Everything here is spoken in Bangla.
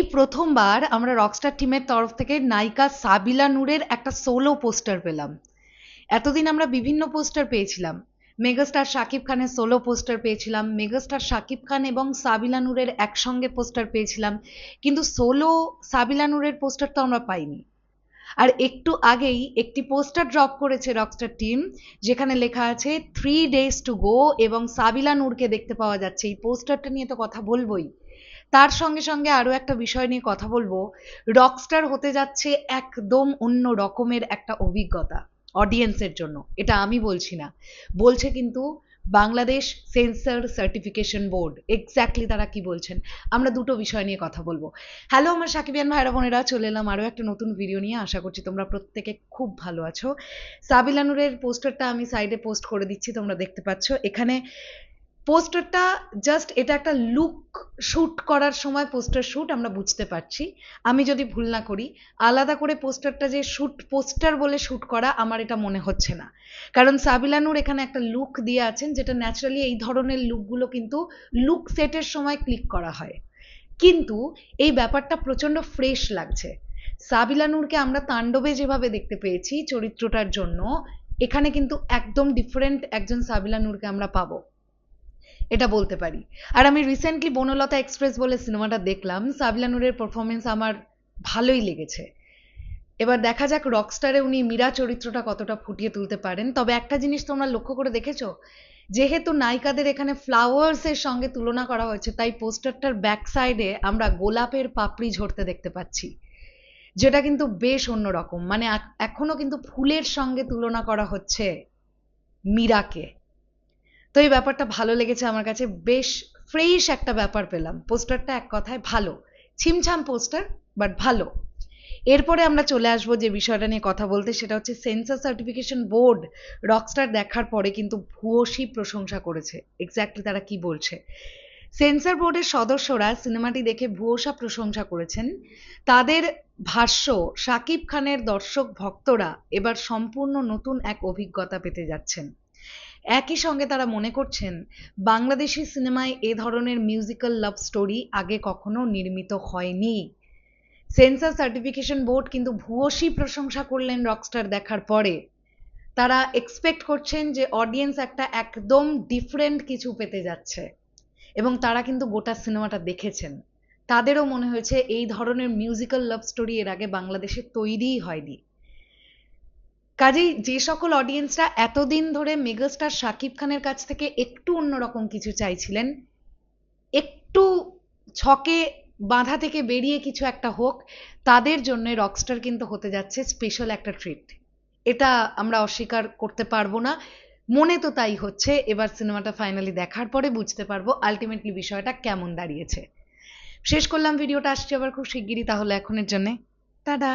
এই প্রথমবার আমরা রকস্টার টিমের তরফ থেকে নায়িকা সাবিলা নূরের একটা সোলো পোস্টার পেলাম। এতদিন আমরা বিভিন্ন পোস্টার পেয়েছিলাম, মেগাস্টার শাকিব খানের সোলো পোস্টার পেয়েছিলাম, মেগাস্টার শাকিব খান এবং সাবিলা নূরের একসঙ্গে পোস্টার পেয়েছিলাম, কিন্তু সোলো সাবিলা নূরের পোস্টার তো আমরা পাইনি। আর একটু আগেই একটি পোস্টার ড্রপ করেছে রকস্টার টিম, যেখানে লেখা আছে 3 days to go এবং সাবিলা নূরকে দেখতে পাওয়া যাচ্ছে। এই পোস্টারটা নিয়ে তো কথা বলবোই, তার সঙ্গে সঙ্গে আরো একটা বিষয় নিয়ে কথা বলবো। রকস্টার হতে যাচ্ছে একদম অন্য রকমের একটা অভিজ্ঞতা অডিয়েন্সের জন্য। এটা আমি বলছি না, বলছে কিন্তু Bangladesh sensor certification board. Exactly তারা কি বলছেন, আমরা দুটো বিষয় নিয়ে কথা বলবো। হ্যালো আমার সাকিবিয়ান ভাইরা বোনেরা, চলে এলাম আরো একটা নতুন ভিডিও নিয়ে। আশা করছি তোমরা প্রত্যেকে খুব ভালো আছো। সাবিলা নূরের পোস্টারটা আমি সাইডে পোস্ট করে দিচ্ছি, তোমরা দেখতে পাচ্ছ। এখানে পোস্টারটা জাস্ট, এটা একটা লুক শুট করার সময় পোস্টার শুট আমরা বুঝতে পারছি। আমি যদি ভুল না করি, আলাদা করে পোস্টারটা যে শুট পোস্টার বলে শুট করা আমার এটা মনে হচ্ছে না। কারণ সাবিলা নূর এখানে একটা লুক দিয়ে আছেন, যেটা ন্যাচারালি এই ধরনের লুকগুলো কিন্তু লুক সেটের সময় ক্লিক করা হয়, কিন্তু এই ব্যাপারটা প্রচন্ড ফ্রেশ লাগছে। সাবিলা নূরকে আমরা তাণ্ডবে যেভাবে দেখতে পেয়েছি চরিত্রটার জন্য, এখানে কিন্তু একদম ডিফারেন্ট একজন সাবিলা নূরকে আমরা পাবো, এটা বলতে পারি। আর আমি রিসেন্টলি বনলতা এক্সপ্রেস বলে সিনেমাটা দেখলাম, সাবিলা নূরের পারফরমেন্স আমার ভালোই লেগেছে। এবার দেখা যাক রকস্টারে উনি মীরা চরিত্রটা কতটা ফুটিয়ে তুলতে পারেন। তবে একটা জিনিস তোমরা লক্ষ্য করে দেখেছো, যেহেতু নায়িকাদের এখানে ফ্লাওয়ার্স এর সঙ্গে তুলনা করা হয়েছে, তাই পোস্টারটার ব্যাক সাইডে আমরা গোলাপের পাপড়ি ঝরতে দেখতে পাচ্ছি, যেটা কিন্তু বেশ অন্যরকম। মানে এখনো কিন্তু ফুলের সঙ্গে তুলনা করা হচ্ছে মীরাকে। তো এই ব্যাপারটা ভালো লেগেছে আমার কাছে, বেশ ফ্রেশ একটা ব্যাপার পেলাম। পোস্টারটা এক কথায় ভালো, ছিমছাম পোস্টার, বাট ভালো। এরপরে আমরা চলে আসবো যে বিষয়টা নিয়ে কথা বলতে, সেটা হচ্ছে সেন্সর সার্টিফিকেশন বোর্ড রকস্টার দেখার পরে কিন্তু ভূয়সী প্রশংসা করেছে। এক্স্যাক্টলি তারা কি বলছে, সেন্সর বোর্ডের সদস্যরা সিনেমাটি দেখে ভূয়সী প্রশংসা করেছেন। তাদের ভাষ্য, শাকিব খানের দর্শক ভক্তরা এবার সম্পূর্ণ নতুন এক অভিজ্ঞতা পেতে যাচ্ছেন। একই সঙ্গে তারা মনে করছেন বাংলাদেশি সিনেমায় এ ধরনের মিউজিক্যাল লাভ স্টোরি আগে কখনো নির্মিত হয়নি। সেন্সর সার্টিফিকেশন বোর্ড কিন্তু ভূয়সী প্রশংসা করলেন রকস্টার দেখার পরে। তারা এক্সপেক্ট করছেন যে অডিয়েন্স একটা একদম ডিফারেন্ট কিছু পেতে যাচ্ছে, এবং তারা কিন্তু গোটা সিনেমাটা দেখেছেন। তাদেরও মনে হয়েছে এই ধরনের মিউজিক্যাল লাভ স্টোরি এর আগে বাংলাদেশে তৈরিই হয়নি। কাজেই যে সকল অডিয়েন্সরা এতদিন ধরে মেগাস্টার শাকিব খানের কাছ থেকে একটু অন্যরকম কিছু চাইছিলেন, একটু ছকে বাঁধা থেকে বেরিয়ে কিছু একটা হোক, তাদের জন্য রকস্টার কিন্তু হতে যাচ্ছে স্পেশাল একটা ট্রিট। এটা আমরা অস্বীকার করতে পারবো না। মনে তো তাই হচ্ছে। এবার সিনেমাটা ফাইনালি দেখার পরে বুঝতে পারবো আলটিমেটলি বিষয়টা কেমন দাঁড়িয়েছে। শেষ করলাম ভিডিওটা, আসছি আবার খুব শিগগিরই। তাহলে এখনের জন্য টাটা।